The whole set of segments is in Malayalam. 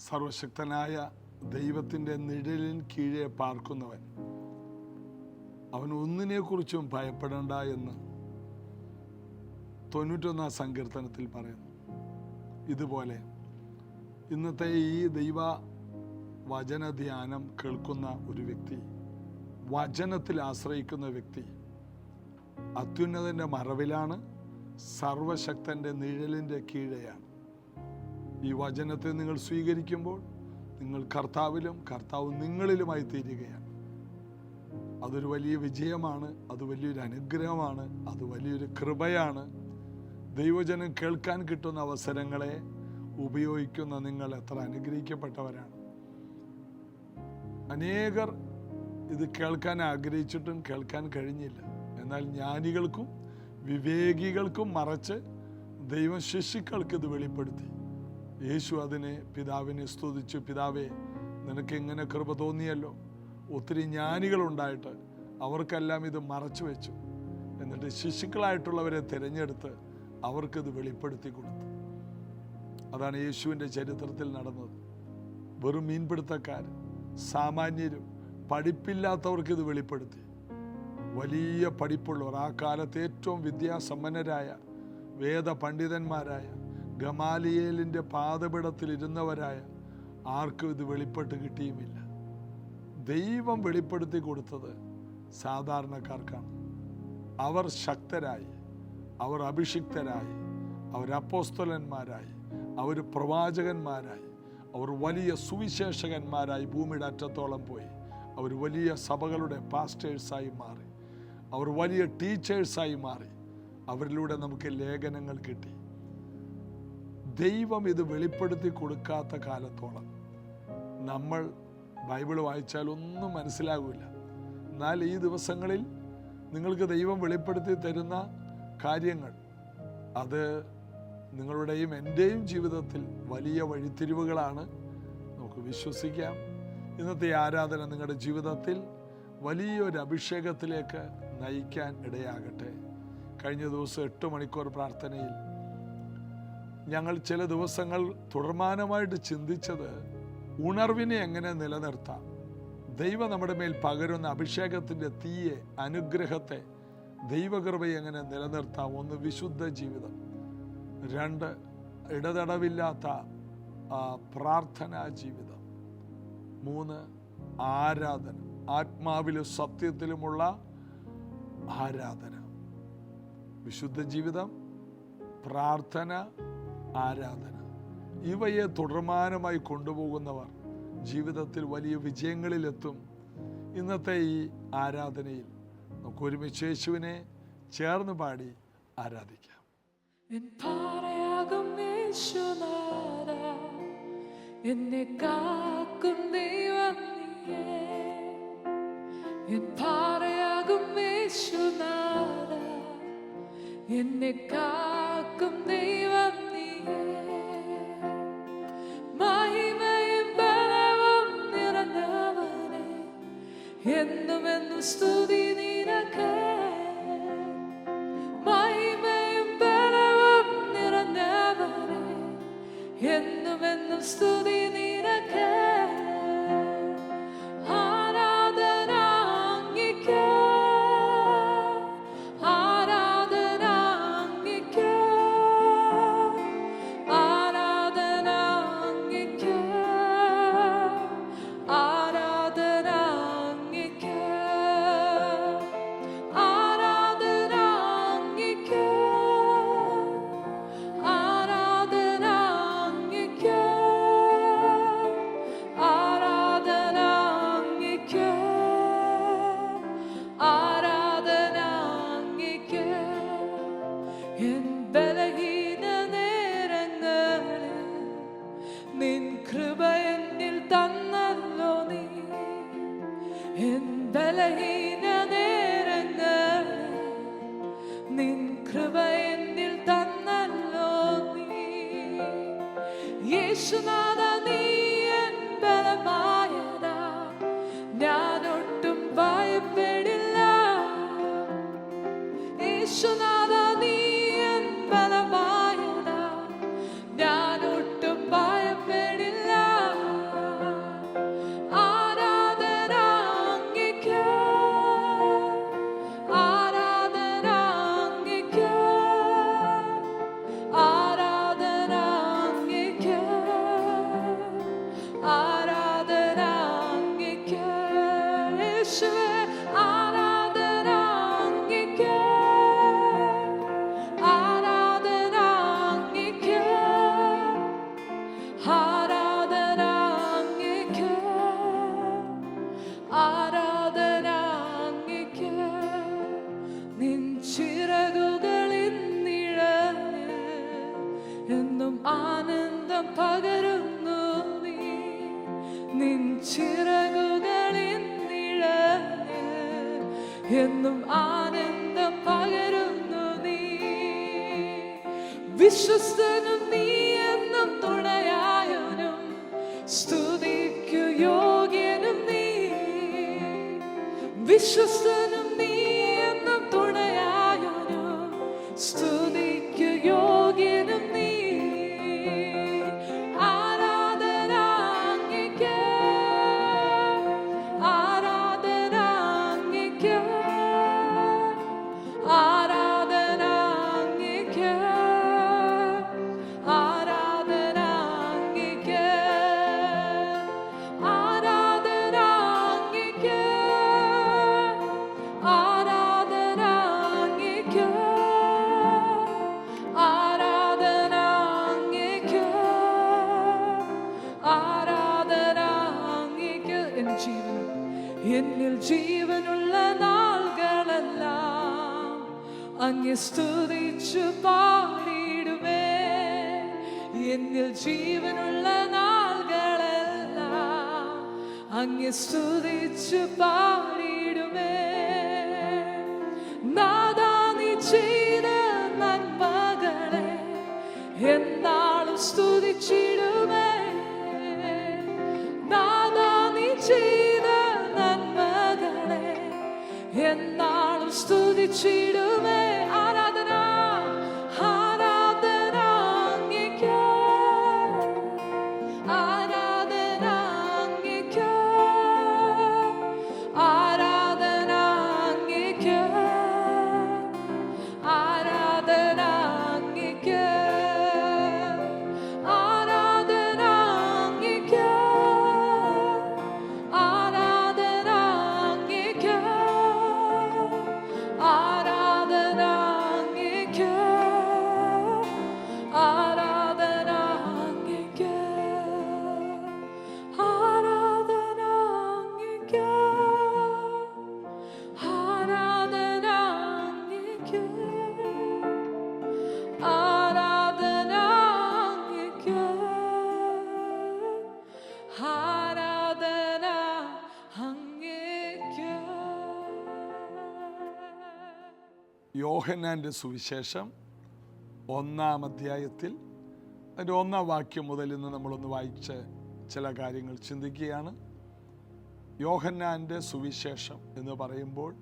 സർവശക്തനായ ദൈവത്തിൻ്റെ നിഴലിൻ കീഴെ പാർക്കുന്നവൻ അവൻ ഒന്നിനെക്കുറിച്ചും ഭയപ്പെടേണ്ട എന്ന് 91 സങ്കീർത്തനത്തിൽ പറയുന്നു. ഇതുപോലെ ഇന്നത്തെ ഈ ദൈവ വചന ധ്യാനം കേൾക്കുന്ന ഒരു വ്യക്തി, വചനത്തിൽ ആശ്രയിക്കുന്ന വ്യക്തി അത്യുന്നതൻ്റെ മറവിലാണ്, സർവശക്തൻ്റെ നിഴലിൻ്റെ കീഴെയാണ്. ഈ വചനത്തെ നിങ്ങൾ സ്വീകരിക്കുമ്പോൾ നിങ്ങൾ കർത്താവിലും കർത്താവ് നിങ്ങളിലുമായി തീരുകയാണ്. അതൊരു വലിയ വിജയമാണ്, അത് വലിയൊരു അനുഗ്രഹമാണ്, അത് വലിയൊരു കൃപയാണ്. ദൈവജനം കേൾക്കാൻ കിട്ടുന്ന അവസരങ്ങളെ ഉപയോഗിക്കുന്ന നിങ്ങൾ എത്ര അനുഗ്രഹിക്കപ്പെട്ടവരാണ്. അനേകർ ഇത് കേൾക്കാൻ ആഗ്രഹിച്ചിട്ടും കേൾക്കാൻ കഴിഞ്ഞില്ല. എന്നാൽ ജ്ഞാനികൾക്കും വിവേകികൾക്കും മറച്ച് ദൈവം ശിശുക്കൾക്ക് ഇത് വെളിപ്പെടുത്തി. യേശു അതിനെ പിതാവിനെ സ്തുതിച്ചു. പിതാവേ, നിനക്ക് എങ്ങനെ കൃപ തോന്നിയല്ലോ. ഒത്തിരി ജ്ഞാനികളുണ്ടായിട്ട് അവർക്കെല്ലാം ഇത് മറച്ചു വെച്ചു. എന്നിട്ട് ശിശുക്കളായിട്ടുള്ളവരെ തിരഞ്ഞെടുത്ത് അവർക്കിത് വെളിപ്പെടുത്തി കൊടുത്തു. അതാണ് യേശുവിൻ്റെ ചരിത്രത്തിൽ നടന്നത്. വെറും മീൻപിടുത്തക്കാർ, സാമാന്യരും, പഠിപ്പില്ലാത്തവർക്ക് ഇത് വെളിപ്പെടുത്തി. വലിയ പഠിപ്പുള്ളവർ, ആ കാലത്ത് ഏറ്റവും വിദ്യാസമ്പന്നരായ വേദ പണ്ഡിതന്മാരായ ഗമാലിയേലിൻ്റെ പാദപീഠത്തിലിരുന്നവരായ ആർക്കും ഇത് വെളിപ്പെട്ട് കിട്ടിയുമില്ല. ദൈവം വെളിപ്പെടുത്തി കൊടുത്തത് സാധാരണക്കാർക്കാണ്. അവർ ശക്തരായി, അവർ അഭിഷിക്തരായി, അവർ അപ്പോസ്തലന്മാരായി, അവർ പ്രവാചകന്മാരായി, അവർ വലിയ സുവിശേഷകന്മാരായി ഭൂമിയുടെ അറ്റത്തോളം പോയി. അവർ വലിയ സഭകളുടെ പാസ്റ്റേഴ്സായി മാറി, അവർ വലിയ ടീച്ചേഴ്സായി മാറി. അവരിലൂടെ നമുക്ക് ലേഖനങ്ങൾ കിട്ടി. ദൈവം ഇത് വെളിപ്പെടുത്തി കൊടുക്കാത്ത കാലത്തോളം നമ്മൾ ബൈബിൾ വായിച്ചാൽ ഒന്നും മനസ്സിലാകില്ല. എന്നാൽ ഈ ദിവസങ്ങളിൽ നിങ്ങൾക്ക് ദൈവം വെളിപ്പെടുത്തി തരുന്ന കാര്യങ്ങൾ, അത് നിങ്ങളുടെയും എൻ്റെയും ജീവിതത്തിൽ വലിയ വഴിത്തിരിവുകളാണ്. നമുക്ക് വിശ്വസിക്കാം. ഇന്നത്തെ ആരാധന നിങ്ങളുടെ ജീവിതത്തിൽ വലിയൊരു അഭിഷേകത്തിലേക്ക് നയിക്കാൻ ഇടയാകട്ടെ. കഴിഞ്ഞ ദിവസം 8 മണിക്കൂർ പ്രാർത്ഥനയിൽ ഞങ്ങൾ ചില ദിവസങ്ങൾ തുടർമാനമായിട്ട് ചിന്തിച്ചത് ഉണർവിനെ എങ്ങനെ നിലനിർത്താം, ദൈവം നമ്മുടെ മേൽ പകരുന്ന അഭിഷേകത്തിൻ്റെ തീയെ, അനുഗ്രഹത്തെ, ദൈവകൃപയെ എങ്ങനെ നിലനിർത്താം. 1, വിശുദ്ധ ജീവിതം. 2, ഇടതടവില്ലാത്ത പ്രാർത്ഥനാ ജീവിതം. 3, ആരാധന, ആത്മാവിലും സത്യത്തിലുമുള്ള ആരാധന. വിശുദ്ധ ജീവിതം, പ്രാർത്ഥന, ആരാധന, ഇവയെ തുടർമാനമായി കൊണ്ടുപോകുന്നവർ ജീവിതത്തിൽ വലിയ വിജയങ്ങളിലെത്തും. ഇന്നത്തെ ഈ ആരാധനയിൽ നമുക്ക് ഒരുമിച്ച് യേശുവിനെ ചേർന്ന് പാടി ആരാധിക്കാം. എന്നെ കാക്കും ദൈവം നീയേ, എൻ പാറയാകും യേശുനാഥ, എന്നെ കാക്കും ദൈവം നീയേ, മഹിമയും ബലവും നിറഞ്ഞവനേ, എന്നുമെന്നും സ്തുതി നിനക്കേ, മഹിമയും ബലവും നിറഞ്ഞവനേ, എന്നുമെന്നും സ്തുതി നിനക്കേ. ആരാധന അങ്ങേക്കേ, ആരാധന അങ്ങേക്കേ, ആരാധന അങ്ങേക്കേ, ആരാധന അങ്ങേക്കേ, ആരാധന അങ്ങേക്കേ, ആരാധന അങ്ങേക്കേ, ആരാധന അങ്ങേക്കേ, ആരാധന അങ്ങേക്കേ. എൻ ബലഹീന നേരങ്ങളിൽ നിൻ കൃപ എന്നിൽ തന്നല്ലോ നീ, എൻ ബലഹീന നേരങ്ങളിൽ നിൻ കൃപ എന്നിൽ തന്നല്ലോ നീ. യേശുനാഥ, നീ എൻ ബലമായതാ, ഞാനൊട്ടും ഭയപ്പെടില്ല. യേശുനാഥ, നീ എൻ ബലമായതാ, ഞാനൊട്ടും ഭയപ്പെടില്ല. നിൻ ചിറകുകളിൻ നിഴലിൽ എന്നും ആനന്ദം പകരുന്നു നീ. വിശ്വസ്തനും നീ എന്നും തുണയായവനും സ്തുതിക്കു യോഗ്യനും നീ. വിശ്വസ്തനും നീ എന്നും തുണയായവനും സ്തുതിക്കു യോഗ്യനും നീ. ആരാധന അങ്ങേക്ക്, ആരാധന അങ്ങേക്ക്, ആരാധന അങ്ങേക്ക്, ആരാധന അങ്ങേക്ക്, ആരാധന അങ്ങേക്ക്, ആരാധന അങ്ങേക്ക്, ആരാധന അങ്ങേക്ക്, ആരാധന അങ്ങേക്ക്. എന്നിൽ ജീവനുള്ള നാളുകളെല്ലാം അങ്ങേ സ്തുതിച്ചു പാടിടുമേ. എന്നിൽ ജീവനുള്ള നാളുകളെല്ലാം അങ്ങേ സ്തുതിച്ചു പാടിടുമേ. നാദാ നീ ചെയ്ത നന്മകളെ എന്നാളും സ്തുതിച്ചിടുമേ. നാദാ നീ ചെയ്ത നന്മകളെ എന്നാളും സ്തുതിച്ചിടുമേ. ആരാധന, ആരാധന അങ്ങേക്ക്, ആരാധന അങ്ങേക്ക്, ആരാധന അങ്ങേക്ക്, ആരാധന അങ്ങേക്ക്, ആരാധന അങ്ങേക്ക്, ആരാധന അങ്ങേക്ക്, ആരാധന അങ്ങേക്ക്, ആരാധന അങ്ങേക്ക്, ആരാധന അങ്ങേക്ക്, ആരാധന അങ്ങേക്ക്, ആരാധന അങ്ങേക്ക്, ആരാധന അങ്ങേക്ക്. യോഹന്നാൻ്റെ സുവിശേഷം 1-ാം അധ്യായത്തിൽ അതിൻ്റെ 1-ാം വാക്യം മുതൽ ഇന്ന് നമ്മളൊന്ന് വായിച്ച് ചില കാര്യങ്ങൾ ചിന്തിക്കുകയാണ്. യോഹന്നാൻ്റെ സുവിശേഷം എന്ന് പറയുമ്പോൾ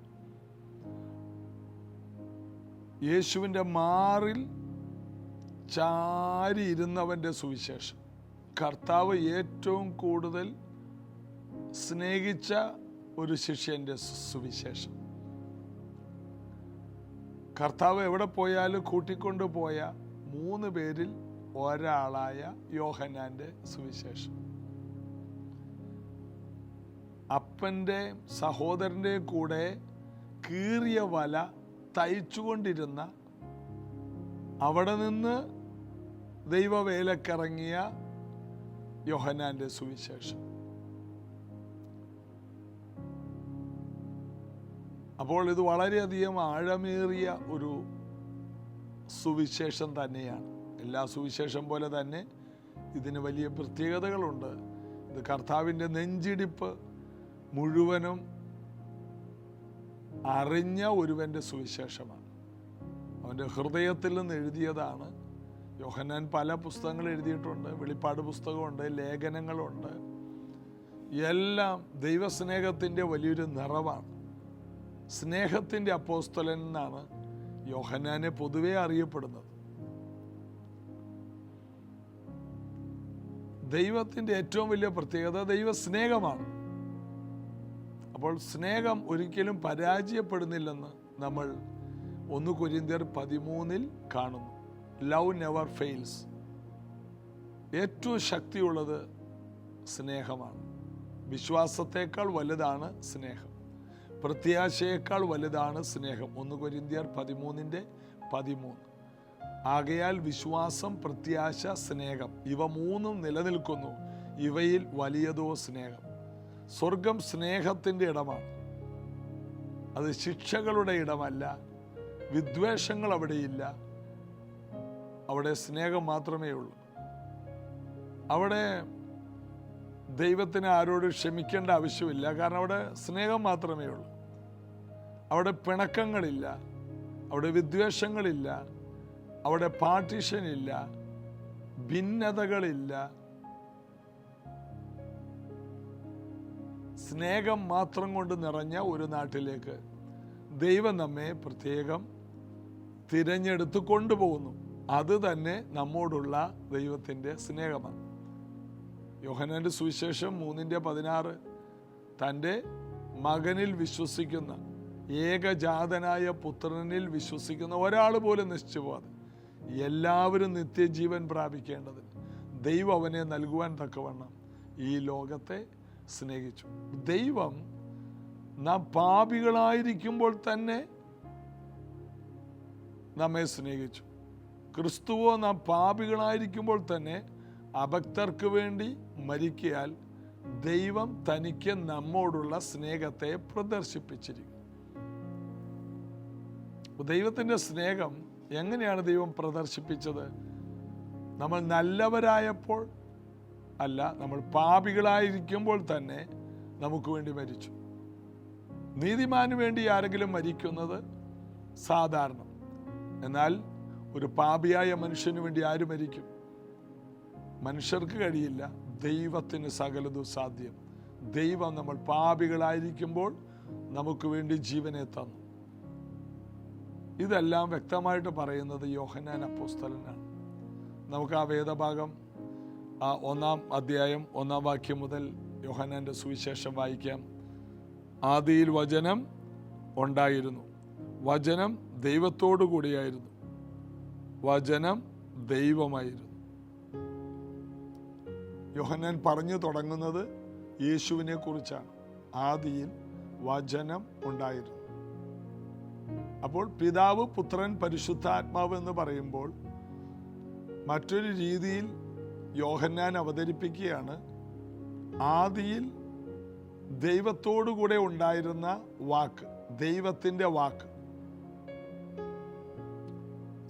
യേശുവിൻ്റെ മാറിൽ ചാരിയിരുന്നവൻ്റെ സുവിശേഷം, കർത്താവ് ഏറ്റവും കൂടുതൽ സ്നേഹിച്ച ഒരു ശിഷ്യൻ്റെ സുവിശേഷം. കർത്താവ് എവിടെ പോയാലും കൂട്ടിക്കൊണ്ടുപോയ 3 പേരിൽ ഒരാളായ യോഹന്നാൻ്റെ സുവിശേഷം. അപ്പൻ്റെ സഹോദരൻ്റെ കൂടെ കീറിയ വല തയ്ച്ചുകൊണ്ടിരുന്ന, അവിടെ നിന്ന് ദൈവവേലക്കിറങ്ങിയ യോഹന്നാൻ്റെ സുവിശേഷം. അപ്പോൾ ഇത് വളരെയധികം ആഴമേറിയ ഒരു സുവിശേഷം തന്നെയാണ്. എല്ലാ സുവിശേഷം പോലെ തന്നെ ഇതിന് വലിയ പ്രത്യേകതകളുണ്ട്. ഇത് കർത്താവിൻ്റെ നെഞ്ചിടിപ്പ് മുഴുവനും അറിഞ്ഞ ഒരുവൻ്റെ സുവിശേഷമാണ്. അവൻ്റെ ഹൃദയത്തിൽ നിന്ന് എഴുതിയതാണ്. യോഹന്നാൻ പല പുസ്തകങ്ങൾ എഴുതിയിട്ടുണ്ട്. വെളിപ്പാട് പുസ്തകമുണ്ട്, ലേഖനങ്ങളുണ്ട്. എല്ലാം ദൈവസ്നേഹത്തിൻ്റെ വലിയൊരു നിറവാണ്. സ്നേഹത്തിൻ്റെ അപ്പോസ്തലൻ എന്നാണ് യോഹന്നാനെ പൊതുവെ അറിയപ്പെടുന്നത്. ദൈവത്തിൻ്റെ ഏറ്റവും വലിയ പ്രത്യേകത ദൈവസ്നേഹമാണ്. അപ്പോൾ സ്നേഹം ഒരിക്കലും പരാജയപ്പെടുന്നില്ലെന്ന് നമ്മൾ 1 കൊരിന്ത്യർ 13 കാണുന്നു. Love never fails. ഏറ്റവും ശക്തിയുള്ളത് സ്നേഹമാണ്. വിശ്വാസത്തേക്കാൾ വലുതാണ് സ്നേഹം. പ്രത്യാശയേക്കാൾ വലുതാണ് സ്നേഹം. 1 കൊരിന്ത്യർ 13:13. ആകയാൽ വിശ്വാസം, പ്രത്യാശ, സ്നേഹം ഇവ 3 നിലനിൽക്കുന്നു. ഇവയിൽ വലിയതോ സ്നേഹം. സ്വർഗം സ്നേഹത്തിൻ്റെ ഇടമാണ്. അത് ശിക്ഷകളുടെ ഇടമല്ല. വിദ്വേഷങ്ങൾ അവിടെയില്ല. അവിടെ സ്നേഹം മാത്രമേ ഉള്ളൂ. അവിടെ ദൈവത്തിന് ആരോട് ക്ഷമിക്കേണ്ട ആവശ്യമില്ല. കാരണം അവിടെ സ്നേഹം മാത്രമേ ഉള്ളൂ. അവിടെ പിണക്കങ്ങളില്ല, അവിടെ വിദ്വേഷങ്ങളില്ല, അവിടെ പാർട്ടീഷനില്ല, ഭിന്നതകളില്ല. സ്നേഹം മാത്രം കൊണ്ട് നിറഞ്ഞ ഒരു നാട്ടിലേക്ക് ദൈവം നമ്മെ പ്രത്യേകം തിരഞ്ഞെടുത്ത് കൊണ്ടുപോകുന്നു. അത് തന്നെ നമ്മോടുള്ള ദൈവത്തിൻ്റെ സ്നേഹമാണ്. യോഹന്നാന്റെ സുവിശേഷം 3:16 തൻ്റെ മകനിൽ വിശ്വസിക്കുന്ന, ഏകജാതനായ പുത്രനിൽ വിശ്വസിക്കുന്ന ഒരാൾ പോലും നശിച്ചു പോകാതെ എല്ലാവരും നിത്യജീവൻ പ്രാപിക്കേണ്ടതിന് ദൈവം അവനെ നൽകുവാൻ തക്കവണ്ണം ഈ ലോകത്തെ സ്നേഹിച്ചു. ദൈവം നാം പാപികളായിരിക്കുമ്പോൾ തന്നെ നമ്മെ സ്നേഹിച്ചു. ക്രിസ്തുവോ നാം പാപികളായിരിക്കുമ്പോൾ തന്നെ അഭക്തർക്ക് വേണ്ടി മരിക്കയാൽ ദൈവം തനിക്ക് നമ്മോടുള്ള സ്നേഹത്തെ പ്രദർശിപ്പിച്ചിരിക്കുന്നു. ദൈവത്തിൻ്റെ സ്നേഹം എങ്ങനെയാണ് ദൈവം പ്രദർശിപ്പിച്ചത്? നമ്മൾ നല്ലവരായപ്പോൾ അല്ല, നമ്മൾ പാപികളായിരിക്കുമ്പോൾ തന്നെ നമുക്ക് വേണ്ടി മരിച്ചു. നീതിമാന് വേണ്ടി ആരെങ്കിലും മരിക്കുന്നത് സാധാരണം. എന്നാൽ ഒരു പാപിയായ മനുഷ്യന് വേണ്ടി ആര് മരിക്കും? മനുഷ്യർക്ക് കഴിയില്ല, ദൈവത്തിന് സകലതും സാധ്യം. ദൈവം നമ്മൾ പാപികളായിരിക്കുമ്പോൾ നമുക്ക് വേണ്ടി ജീവനെ തന്നു. ഇതെല്ലാം വ്യക്തമായിട്ട് പറയുന്നത് യോഹന്നാൻ അപ്പോസ്തലനാണ്. നമുക്ക് ആ വേദഭാഗം 1-ാം അധ്യായം 1-ാം വാക്യം മുതൽ യോഹന്നാന്റെ സുവിശേഷം വായിക്കാം. ആദിയിൽ വചനം ഉണ്ടായിരുന്നു, വചനം ദൈവത്തോടു കൂടിയായിരുന്നു, വചനം ദൈവമായിരുന്നു. യോഹന്നാൻ പറഞ്ഞു തുടങ്ങുന്നത് യേശുവിനെ കുറിച്ചാണ്. ആദിയിൽ വചനം ഉണ്ടായിരുന്നു. അപ്പോൾ പിതാവ്, പുത്രൻ, പരിശുദ്ധാത്മാവ് എന്ന് പറയുമ്പോൾ മറ്റൊരു രീതിയിൽ യോഹന്നാൻ അവതരിപ്പിക്കുകയാണ്. ആദിയിൽ ദൈവത്തോടു കൂടെ ഉണ്ടായിരുന്ന വാക്ക്, ദൈവത്തിൻ്റെ വാക്ക്,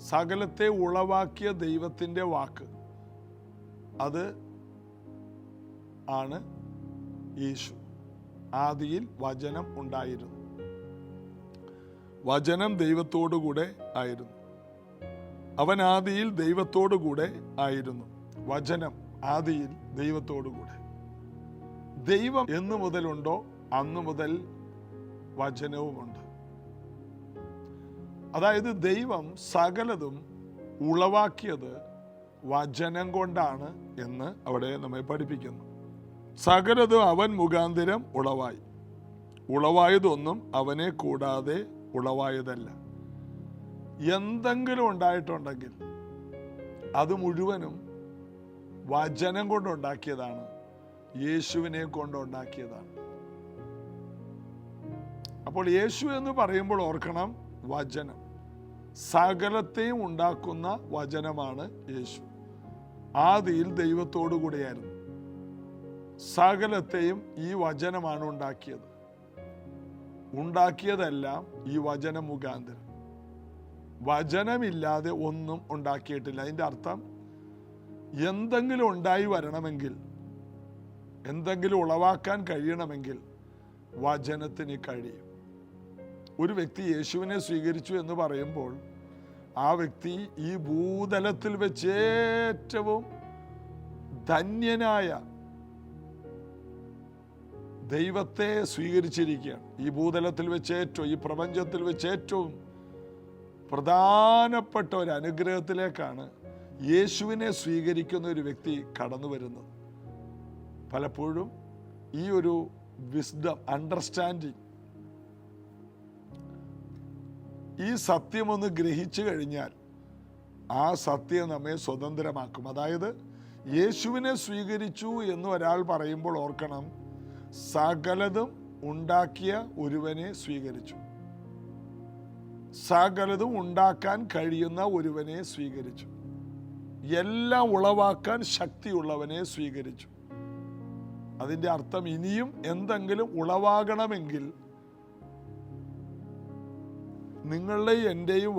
സകലത്തെ ഉളവാക്കിയ ദൈവത്തിൻ്റെ വാക്ക്, അത് ആണ് യേശു. ആദിയിൽ വചനം ഉണ്ടായിരുന്നു, വചനം ദൈവത്തോടു കൂടെ ആയിരുന്നു, അവൻ ആദിയിൽ ദൈവത്തോടു കൂടെ ആയിരുന്നു. വചനം ആദിയിൽ ദൈവത്തോടു കൂടെ. ദൈവം എന്ന് മുതലുണ്ടോ അന്നു മുതൽ വചനവുമുണ്ട്. അതായത് ദൈവം സകലതും ഉളവാക്കിയത് വചനം കൊണ്ടാണ് എന്ന് അവിടെ നമ്മെ പഠിപ്പിക്കുന്നു. സകലതും അവൻ മുഖാന്തരം ഉളവായി, ഉളവായതൊന്നും അവനെ കൂടാതെ ഉളവായതല്ല. എന്തെങ്കിലും ഉണ്ടായിട്ടുണ്ടെങ്കിൽ അത് മുഴുവനും വചനം കൊണ്ടുണ്ടാക്കിയതാണ്, യേശുവിനെ കൊണ്ടുണ്ടാക്കിയതാണ്. അപ്പോൾ യേശു എന്ന് പറയുമ്പോൾ ഓർക്കണം, വചനം, സകലത്തെയും ഉണ്ടാക്കുന്ന വചനമാണ് യേശു. ആദിയിൽ ദൈവത്തോടു കൂടെയായിരുന്നു, സകലത്തെയും ഈ വചനമാണ് ഉണ്ടാക്കിയത്. ഉണ്ടാക്കിയതെല്ലാം ഈ വചന മുഖാന്തരം. വചനമില്ലാതെ ഒന്നും ഉണ്ടാക്കിയിട്ടില്ല. അതിൻ്റെ അർത്ഥം എന്തെങ്കിലും ഉണ്ടായി വരണമെങ്കിൽ, എന്തെങ്കിലും ഉളവാക്കാൻ കഴിയണമെങ്കിൽ വചനത്തിന് കഴിയും. ഒരു വ്യക്തി യേശുവിനെ സ്വീകരിച്ചു എന്ന് പറയുമ്പോൾ ആ വ്യക്തി ഈ ഭൂതലത്തിൽ വെച്ച് ഏറ്റവും ധന്യനായ ദൈവത്തെ സ്വീകരിച്ചിരിക്കുകയാണ്. ഈ ഭൂതലത്തിൽ വെച്ച് ഏറ്റവും, ഈ പ്രപഞ്ചത്തിൽ വെച്ച് ഏറ്റവും പ്രധാനപ്പെട്ട ഒരു അനുഗ്രഹത്തിലേക്കാണ് യേശുവിനെ സ്വീകരിക്കുന്ന ഒരു വ്യക്തി കടന്നു വരുന്നത്. പലപ്പോഴും ഈ ഒരു വിസ്ഡം, അണ്ടർസ്റ്റാൻഡിങ്, ഈ സത്യമൊന്ന് ഗ്രഹിച്ചു കഴിഞ്ഞാൽ ആ സത്യം നമ്മെ സ്വതന്ത്രമാക്കും. അതായത് യേശുവിനെ സ്വീകരിച്ചു എന്ന് ഒരാൾ പറയുമ്പോൾ ഓർക്കണം, സകലതും ഉണ്ടാക്കിയ ഒരുവനെ സ്വീകരിച്ചു, സകലതും ഉണ്ടാക്കാൻ കഴിയുന്ന ഒരുവനെ സ്വീകരിച്ചു, എല്ലാം ഉളവാക്കാൻ ശക്തിയുള്ളവനെ സ്വീകരിച്ചു. അതിൻ്റെ അർത്ഥം ഇനിയും എന്തെങ്കിലും ഉളവാകണമെങ്കിൽ നിങ്ങളുടെയും എൻ്റെയും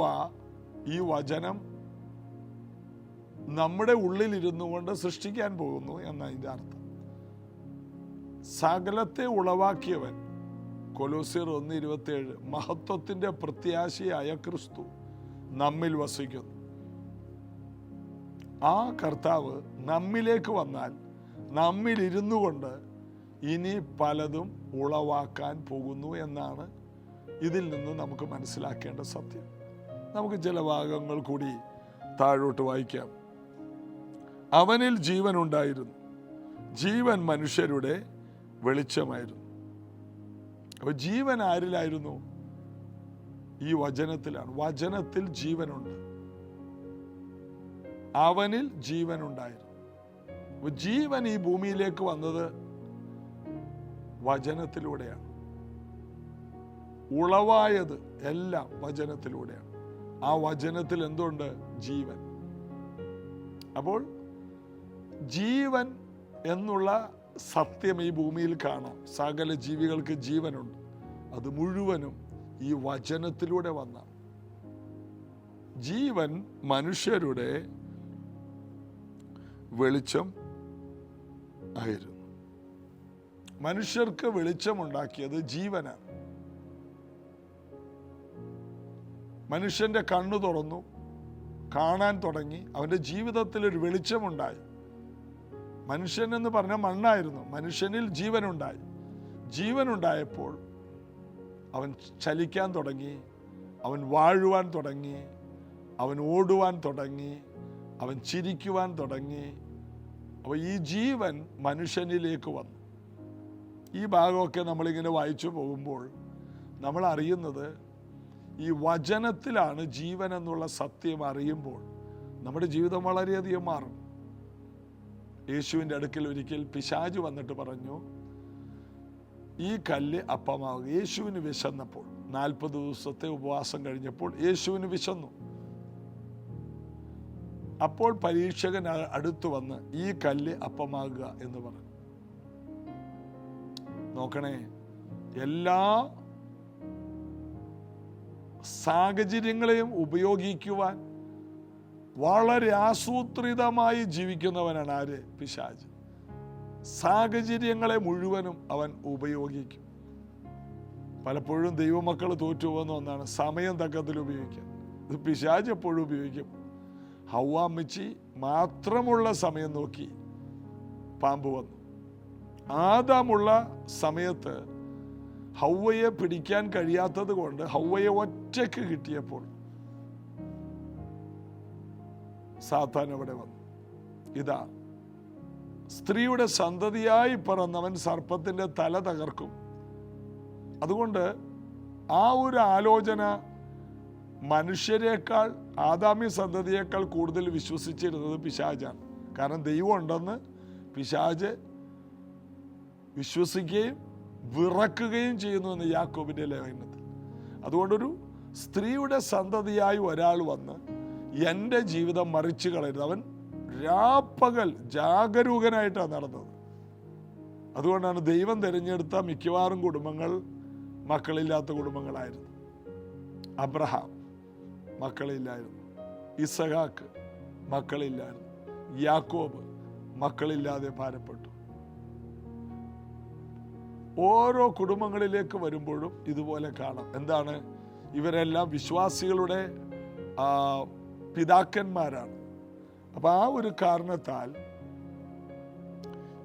ഈ വചനം നമ്മുടെ ഉള്ളിലിരുന്നു കൊണ്ട് സൃഷ്ടിക്കാൻ പോകുന്നു എന്നതിൻ്റെ അർത്ഥം. സകലത്തെ ഉളവാക്കിയവൻ, കൊലോസ്യർ 1:27, മഹത്വത്തിന്റെ പ്രത്യാശയായ ക്രിസ്തു നമ്മിൽ വസിക്കുന്നു. ആ കർത്താവ് നമ്മിലേക്ക് വന്നാൽ നമ്മിൽ ഇരുന്നു കൊണ്ട് ഇനി പലതും ഉളവാക്കാൻ പോകുന്നു എന്നാണ് ഇതിൽ നിന്ന് നമുക്ക് മനസ്സിലാക്കേണ്ട സത്യം. നമുക്ക് ചില ഭാഗങ്ങൾ കൂടി താഴോട്ട് വായിക്കാം. അവനിൽ ജീവൻ ഉണ്ടായിരുന്നു, ജീവൻ മനുഷ്യരുടെ വെളിച്ചമായിരുന്നു. അപ്പൊ ജീവൻ ആരിലായിരുന്നു? ഈ വചനത്തിലാണ്. വചനത്തിൽ ജീവനുണ്ട്, അവനിൽ ജീവൻ ഉണ്ടായിരുന്നു. അപ്പൊ ജീവൻ ഈ ഭൂമിയിലേക്ക് വന്നത് വചനത്തിലൂടെയാണ്. ഉളവായത് എല്ലാം വചനത്തിലൂടെയാണ്. ആ വചനത്തിൽ എന്തുണ്ട്? ജീവൻ. അപ്പോൾ ജീവൻ എന്നുള്ള സത്യം ഈ ഭൂമിയിൽ കാണാം. സകല ജീവികൾക്ക് ജീവനുണ്ട്. അത് മുഴുവനും ഈ വചനത്തിലൂടെ വന്ന ജീവൻ മനുഷ്യരുടെ വെളിച്ചം ആയിരുന്നു. മനുഷ്യർക്ക് വെളിച്ചമുണ്ടാക്കിയത് ജീവനാണ്. മനുഷ്യന്റെ കണ്ണു തുറന്നു, കാണാൻ തുടങ്ങി, അവന്റെ ജീവിതത്തിൽ ഒരു വെളിച്ചമുണ്ടായി. മനുഷ്യൻ എന്ന് പറഞ്ഞാൽ മണ്ണായിരുന്നു, മനുഷ്യനിൽ ജീവനുണ്ടായി. ജീവനുണ്ടായപ്പോൾ അവൻ ചലിക്കാൻ തുടങ്ങി, അവൻ വാഴുവാൻ തുടങ്ങി, അവൻ ഓടുവാൻ തുടങ്ങി, അവൻ ചിരിക്കുവാൻ തുടങ്ങി. അപ്പോൾ ഈ ജീവൻ മനുഷ്യനിലേക്ക് വന്നു. ഈ ഭാഗമൊക്കെ നമ്മളിങ്ങനെ വായിച്ചു പോകുമ്പോൾ നമ്മൾ അറിയുന്നത് ഈ വചനത്തിലാണ് ജീവൻ എന്നുള്ള സത്യം അറിയുമ്പോൾ നമ്മുടെ ജീവിതം വളരെയധികം മാറും. യേശുവിൻ്റെ അടുക്കൽ ഒരിക്കൽ പിശാച് വന്നിട്ട് പറഞ്ഞു, ഈ കല്ല് അപ്പമാവുക. യേശുവിന് വിശന്നപ്പോൾ, 40 ദിവസത്തെ ഉപവാസം കഴിഞ്ഞപ്പോൾ യേശുവിന് വിശന്നു. അപ്പോൾ പരീക്ഷകൻ അടുത്തു വന്ന് ഈ കല്ല് അപ്പമാകുക എന്ന് പറഞ്ഞു. നോക്കണേ, എല്ലാ സാഹചര്യങ്ങളെയും ഉപയോഗിക്കുവാൻ വളരെ ആസൂത്രിതമായി ജീവിക്കുന്നവനാണ് ആര്? പിശാച്. സാഹചര്യങ്ങളെ മുഴുവനും അവൻ ഉപയോഗിക്കും. പലപ്പോഴും ദൈവമക്കൾ തോറ്റുപോകുന്ന ഒന്നാണ് സമയം തക്കത്തിൽ ഉപയോഗിക്കാൻ. ഇത് പിശാച് എപ്പോഴും ഉപയോഗിക്കും. ഹവ്വാമ്മച്ചി മാത്രമുള്ള സമയം നോക്കി പാമ്പ് വന്നു. ആദാമുള്ള സമയത്ത് ഹവ്വയെ പിടിക്കാൻ കഴിയാത്തത് കൊണ്ട് ഹവ്വയെ ഒറ്റയ്ക്ക് കിട്ടിയപ്പോൾ സാത്താൻ അവിടെ വന്നു. ഇതാ, സ്ത്രീയുടെ സന്തതിയായി പിറന്നവൻ സർപ്പത്തിന്റെ തല തകർക്കും. അതുകൊണ്ട് ആ ഒരു ആലോചന മനുഷ്യരെക്കാൾ, ആദാമി സന്തതിയേക്കാൾ കൂടുതൽ വിശ്വസിച്ചിരുന്നത് പിശാചാണ്. കാരണം ദൈവം ഉണ്ടെന്ന് പിശാച് വിശ്വസിക്കുകയും വിറക്കുകയും ചെയ്യുന്നു എന്ന് യാക്കോബിന്റെ ലേഖനത്തിൽ. അതുകൊണ്ടൊരു സ്ത്രീയുടെ സന്തതിയായി ഒരാൾ വന്ന് എൻ്റെ ജീവിതം മറിച്ചു കളയരുത്. അവൻ രാപ്പകൽ ജാഗരൂകനായിട്ടാണ് നടന്നത്. അതുകൊണ്ടാണ് ദൈവം തിരഞ്ഞെടുത്ത മിക്കവാറും കുടുംബങ്ങൾ മക്കളില്ലാത്ത കുടുംബങ്ങളായിരുന്നു. അബ്രഹാം മക്കളില്ലായിരുന്നു, ഇസഹാക്ക് മക്കളില്ലായിരുന്നു, യാക്കോബ് മക്കളില്ലാതെ ഭാരപ്പെട്ടു. ഓരോ കുടുംബങ്ങളിലേക്ക് വരുമ്പോഴും ഇതുപോലെ കാണാം. എന്താണ്? ഇവരെല്ലാം വിശ്വാസികളുടെ പിതാക്കന്മാരാണ്. അപ്പൊ ആ ഒരു കാരണത്താൽ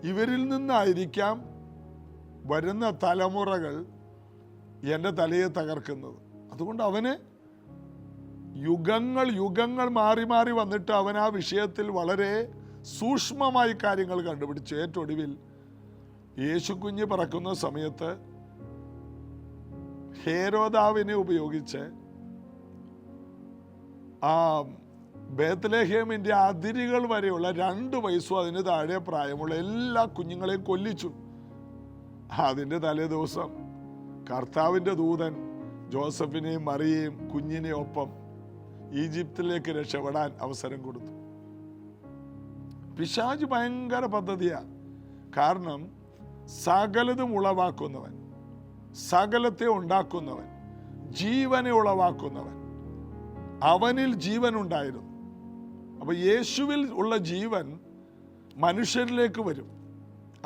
ഇവരിൽ നിന്നായിരിക്കാം വരുന്ന തലമുറകൾ എൻ്റെ തലയെ തകർക്കുന്നത്. അതുകൊണ്ട് അവന് യുഗങ്ങൾ മാറി മാറി വന്നിട്ട് അവൻ ആ വിഷയത്തിൽ വളരെ സൂക്ഷ്മമായി കാര്യങ്ങൾ കണ്ടുപിടിച്ചു. ഏറ്റവും ഒടുവിൽ യേശു കുഞ്ഞ് പറക്കുന്ന സമയത്ത് ഹേരോദാവിനെ ഉപയോഗിച്ച് ആ ബേത്ലഹേമിന്റെ അതിരുകൾ വരെയുള്ള 2 വയസ്സും അതിന് താഴെ പ്രായമുള്ള എല്ലാ കുഞ്ഞുങ്ങളെയും കൊല്ലിച്ചു. അതിൻ്റെ തലേ ദിവസം കർത്താവിൻ്റെ ദൂതൻ ജോസഫിനെയും മറിയയും കുഞ്ഞിനെ ഒപ്പം ഈജിപ്തിലേക്ക് രക്ഷപ്പെടാൻ അവസരം കൊടുത്തു. പിശാച് ഭയങ്കര പദ്ധതിയാണ്. കാരണം സകലതും ഉളവാക്കുന്നവൻ, സകലത്തെ ഉണ്ടാക്കുന്നവൻ, ജീവനെ ഉളവാക്കുന്നവൻ, അവനിൽ ജീവൻ ഉണ്ടായിരുന്നു. അപ്പൊ യേശുവിൽ ഉള്ള ജീവൻ മനുഷ്യരിലേക്ക് വരും.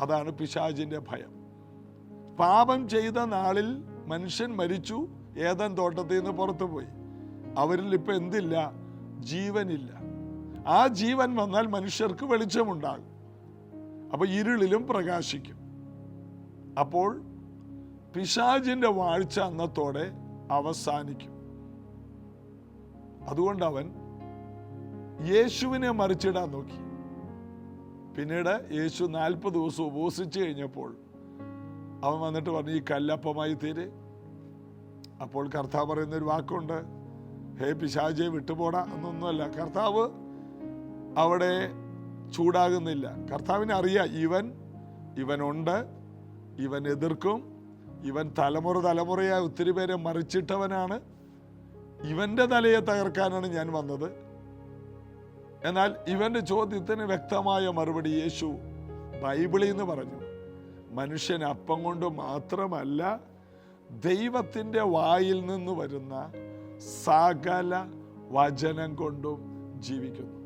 അതാണ് പിശാചിന്റെ ഭയം. പാപം ചെയ്ത നാളിൽ മനുഷ്യൻ മരിച്ചു, ഏദൻ തോട്ടത്തിൽ നിന്ന് പുറത്തു പോയി. അവരിൽ ഇപ്പൊ എന്തില്ല? ജീവനില്ല. ആ ജീവൻ വന്നാൽ മനുഷ്യർക്ക് വെളിച്ചമുണ്ടാകും. അപ്പൊ ഇരുളിലും പ്രകാശിക്കും. അപ്പോൾ പിശാചിന്റെ വാഴ്ച അന്നത്തോടെ അവസാനിക്കും. അതുകൊണ്ട് അവൻ യേശുവിനെ മറിച്ചിടാൻ നോക്കി. പിന്നീട് യേശു 40 ദിവസം ഉപവസിച്ചു കഴിഞ്ഞപ്പോൾ അവൻ വന്നിട്ട് പറഞ്ഞു, ഈ കല്ലപ്പമായി തീരെ. അപ്പോൾ കർത്താവ് പറയുന്നൊരു വാക്കുണ്ട്, ഹേ പിശാചെ വിട്ടുപോടാ എന്നൊന്നുമല്ല. കർത്താവ് അവിടെ ചൂടാകുന്നില്ല. കർത്താവിനെ അറിയാം, ഇവനുണ്ട്, ഇവൻ എതിർക്കും, ഇവൻ തലമുറയായി ഒത്തിരി പേരെ മറിച്ചിട്ടവനാണ്, ഇവന്റെ തലയെ തകർക്കാനാണ് ഞാൻ വന്നത്. എന്നാൽ ഇവന്റെ ചോദ്യത്തിന് വ്യക്തമായ മറുപടി യേശു ബൈബിളിൽ നിന്ന് പറഞ്ഞു. മനുഷ്യൻ അപ്പം കൊണ്ട് മാത്രമല്ല, ദൈവത്തിൻ്റെ വായിൽ നിന്ന് വരുന്ന സകല വചനം കൊണ്ടും ജീവിക്കുന്നു.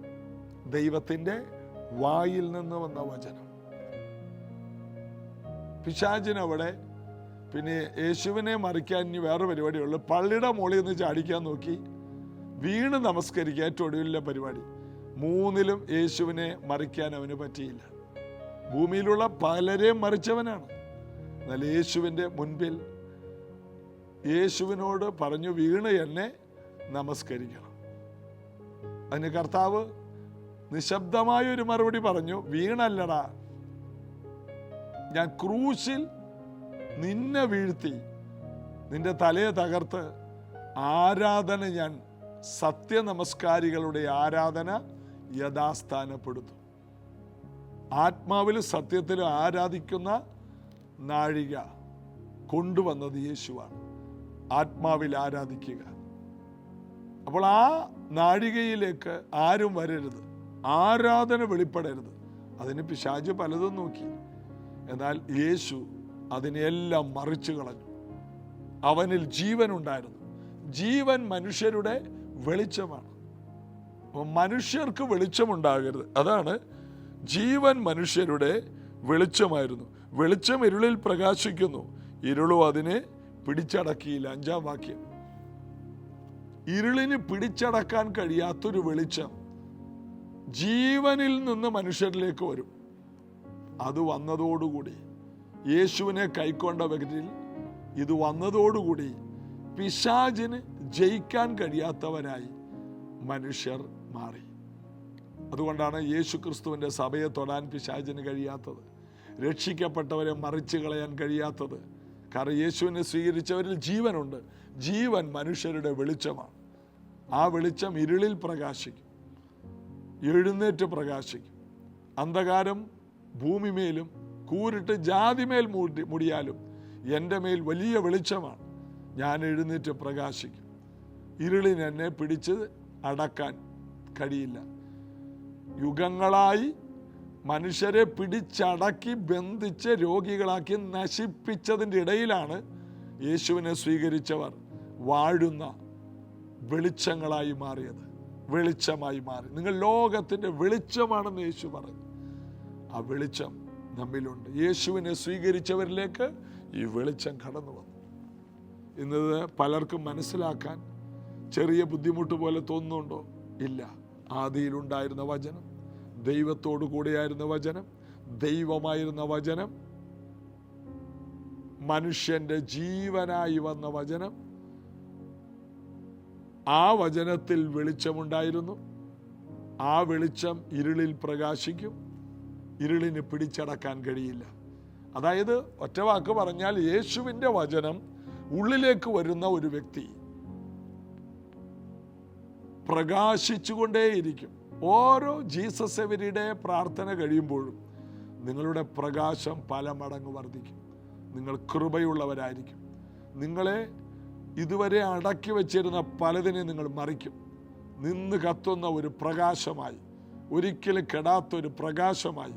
ദൈവത്തിൻ്റെ വായിൽ നിന്ന് വന്ന വചനം. പിശാചിനവിടെ പിന്നെ യേശുവിനെ മറിക്കാൻ ഇനി വേറെ പരിപാടിയുള്ളൂ. പള്ളിയുടെ മുകളിൽ നിന്ന് ചാടിക്കാൻ നോക്കി, വീണ് നമസ്കരിക്കുക, ഏറ്റവും ഒടുവിലെ പരിപാടി. 3ലും യേശുവിനെ മറിക്കാൻ അവന് പറ്റിയില്ല. ഭൂമിയിലുള്ള പലരെയും മറിച്ചവനാണ്. എന്നാൽ യേശുവിൻ്റെ മുൻപിൽ യേശുവിനോട് പറഞ്ഞു, വീണ് എന്നെ നമസ്കരിക്കണം. അതിന് കർത്താവ് നിശബ്ദമായൊരു മറുപടി പറഞ്ഞു, വീണല്ലടാ, ഞാൻ ക്രൂശിൽ നിന്നെ വീഴ്ത്തി നിന്റെ തലയെ തകർത്ത് ആരാധന, ഞാൻ സത്യനമസ്കാരികളുടെ ആരാധന യഥാസ്ഥാനപ്പെടുത്തും. ആത്മാവിലും സത്യത്തിലും ആരാധിക്കുന്ന നാഴിക കൊണ്ടുവന്നത് യേശുവാണ്. ആത്മാവിൽ ആരാധിക്കുക. അപ്പോൾ ആ നാഴികയിലേക്ക് ആരും വരരുത്, ആരാധന വെളിപ്പെടരുത്. അതിന് പിശാച് പലതും നോക്കി. എന്നാൽ യേശു അതിനെല്ലാം മറിച്ചു കളഞ്ഞു. അവനിൽ ജീവൻ ഉണ്ടായിരുന്നു. ജീവൻ മനുഷ്യരുടെ വെളിച്ചമാണ്. മനുഷ്യർക്ക് വെളിച്ചമുണ്ടാകരുത്. അതാണ് ജീവൻ മനുഷ്യരുടെ വെളിച്ചമായിരുന്നു. വെളിച്ചം ഇരുളിൽ പ്രകാശിക്കുന്നു, ഇരുളും അതിനെ പിടിച്ചടക്കിയില്ല. 5-ാം വാക്യം. ഇരുളിന് പിടിച്ചടക്കാൻ കഴിയാത്തൊരു വെളിച്ചം ജീവനിൽ നിന്ന് മനുഷ്യരിലേക്ക് വരും. അത് വന്നതോടുകൂടി, യേശുവിനെ കൈക്കൊണ്ട വ്യക്തിയിൽ ഇത് വന്നതോടുകൂടി പിശാചിന് ജയിക്കാൻ കഴിയാത്തവരായി മനുഷ്യർ മാറി. അതുകൊണ്ടാണ് യേശു ക്രിസ്തുവിൻ്റെ സഭയെ തൊടാൻ പിശാചിന് കഴിയാത്തത്, രക്ഷിക്കപ്പെട്ടവരെ മറിച്ച് കളയാൻ കഴിയാത്തത്. കാരണം യേശുവിനെ സ്വീകരിച്ചവരിൽ ജീവനുണ്ട്. ജീവൻ മനുഷ്യരുടെ വെളിച്ചമാണ്. ആ വെളിച്ചം ഇരുളിൽ പ്രകാശിക്കും, എഴുന്നേറ്റ് പ്രകാശിക്കും. അന്ധകാരം ഭൂമിമേലും കൂരിട്ട് ജാതിമേൽ മുടിയാലും എൻ്റെ മേൽ വലിയ വെളിച്ചമാണ്. ഞാൻ എഴുന്നേറ്റ് പ്രകാശിക്കും. ഇരുളിന് എന്നെ പിടിച്ച് അടക്കാൻ കഴിയില്ല. യുഗങ്ങളായി മനുഷ്യരെ പിടിച്ചടക്കി ബന്ധിച്ച് രോഗികളാക്കി നശിപ്പിച്ചതിൻ്റെ ഇടയിലാണ് യേശുവിനെ സ്വീകരിച്ചവർ വാഴുന്ന വെളിച്ചങ്ങളായി മാറിയത്. വെളിച്ചമായി മാറി. നിങ്ങൾ ലോകത്തിൻ്റെ വെളിച്ചമാണെന്ന് യേശു പറഞ്ഞു. ആ വെളിച്ചം നമ്മിലുണ്ട്. യേശുവിനെ സ്വീകരിച്ചവരിലേക്ക് ഈ വെളിച്ചം കടന്നു വന്നു. ഇന്നത് പലർക്കും മനസ്സിലാക്കാൻ ചെറിയ ബുദ്ധിമുട്ട് പോലെ തോന്നുന്നുണ്ടോ? ഇല്ല. ആദിയിലുണ്ടായിരുന്ന വചനം, ദൈവത്തോടു കൂടെയായിരുന്ന വചനം, ദൈവമായിരുന്ന വചനം, മനുഷ്യന്റെ ജീവനായി വന്ന വചനം. ആ വചനത്തിൽ വെളിച്ചമുണ്ടായിരുന്നു. ആ വെളിച്ചം ഇരുളിൽ പ്രകാശിക്കും. ഇരുളിന് പിടിച്ചടക്കാൻ കഴിയില്ല. അതായത് ഒറ്റവാക്ക് പറഞ്ഞാൽ, യേശുവിൻ്റെ വചനം ഉള്ളിലേക്ക് വരുന്ന ഒരു വ്യക്തി പ്രകാശിച്ചുകൊണ്ടേയിരിക്കും. ഓരോ ജീസസ് എവരിഡേ പ്രാർത്ഥന കഴിയുമ്പോഴും നിങ്ങളുടെ പ്രകാശം പല മടങ്ങ് വർദ്ധിക്കും. നിങ്ങൾ കൃപയുള്ളവരായിരിക്കും. നിങ്ങളെ ഇതുവരെ അടക്കി വച്ചിരുന്ന പലതിനെ നിങ്ങൾ മറിക്കും. നിന്ന് കത്തുന്ന ഒരു പ്രകാശമായി, ഒരിക്കലും കെടാത്തൊരു പ്രകാശമായി,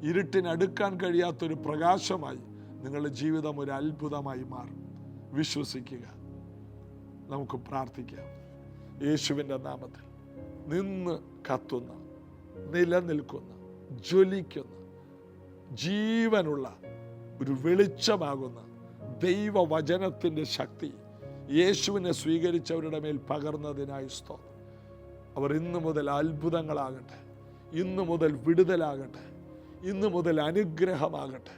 ഇരുട്ടിനടുക്കാൻ കഴിയാത്തൊരു പ്രകാശമായി നിങ്ങളുടെ ജീവിതം ഒരു അത്ഭുതമായി മാറും. വിശ്വസിക്കുക. നമുക്ക് പ്രാർത്ഥിക്കാം. യേശുവിൻ്റെ നാമത്തിൽ നിന്ന് കത്തുന്ന, നിലനിൽക്കുന്ന, ജ്വലിക്കുന്ന, ജീവനുള്ള ഒരു വെളിച്ചമാകുന്ന ദൈവവചനത്തിൻ്റെ ശക്തി യേശുവിനെ സ്വീകരിച്ചവരുടെ മേൽ പകർന്നതിനായി സ്തോത്രം. അവർ ഇന്നു മുതൽ അത്ഭുതങ്ങളാകട്ടെ, ഇന്നു മുതൽ വിടുതലാകട്ടെ, ഇന്നു മുതൽ അനുഗ്രഹമാകട്ടെ.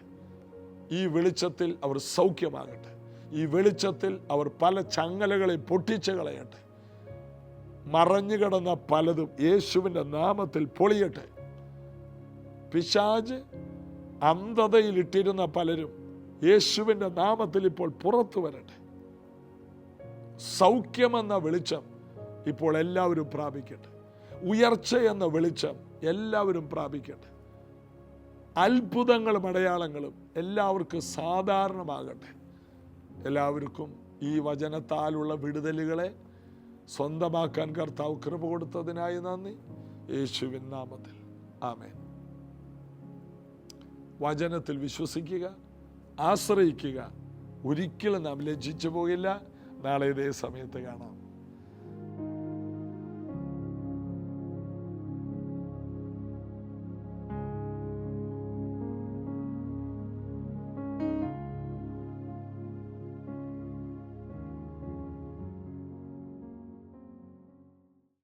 ഈ വെളിച്ചത്തിൽ അവർ സൗഖ്യമാകട്ടെ. ഈ വെളിച്ചത്തിൽ അവർ പല ചങ്ങലകളെ പൊട്ടിച്ചു കളയട്ടെ. മറഞ്ഞു കിടന്ന പലതും യേശുവിൻ്റെ നാമത്തിൽ പൊളിയട്ടെ. പിശാച് അന്ധതയിലിട്ടിരുന്ന പലരും യേശുവിൻ്റെ നാമത്തിൽ ഇപ്പോൾ പുറത്തു വരട്ടെ. സൗഖ്യമെന്ന വെളിച്ചം ഇപ്പോൾ എല്ലാവരും പ്രാപിക്കട്ടെ. ഉയർച്ച എന്ന വെളിച്ചം എല്ലാവരും പ്രാപിക്കട്ടെ. അത്ഭുതങ്ങളും അടയാളങ്ങളും എല്ലാവർക്കും സാധാരണമാകട്ടെ. എല്ലാവർക്കും ഈ വചനത്താലുള്ള വിടുതലുകളെ സ്വന്തമാക്കാൻ കർത്താവ് കൃപ കൊടുത്തതിനായി നന്ദി. യേശുവിൻ നാമത്തിൽ ആമേൻ. വചനത്തിൽ വിശ്വസിക്കുക, ആശ്രയിക്കുക. ഒരിക്കലും നാം ലജ്ജിച്ചു പോകില്ല. നാളെ ഇതേ സമയത്ത് കാണാം.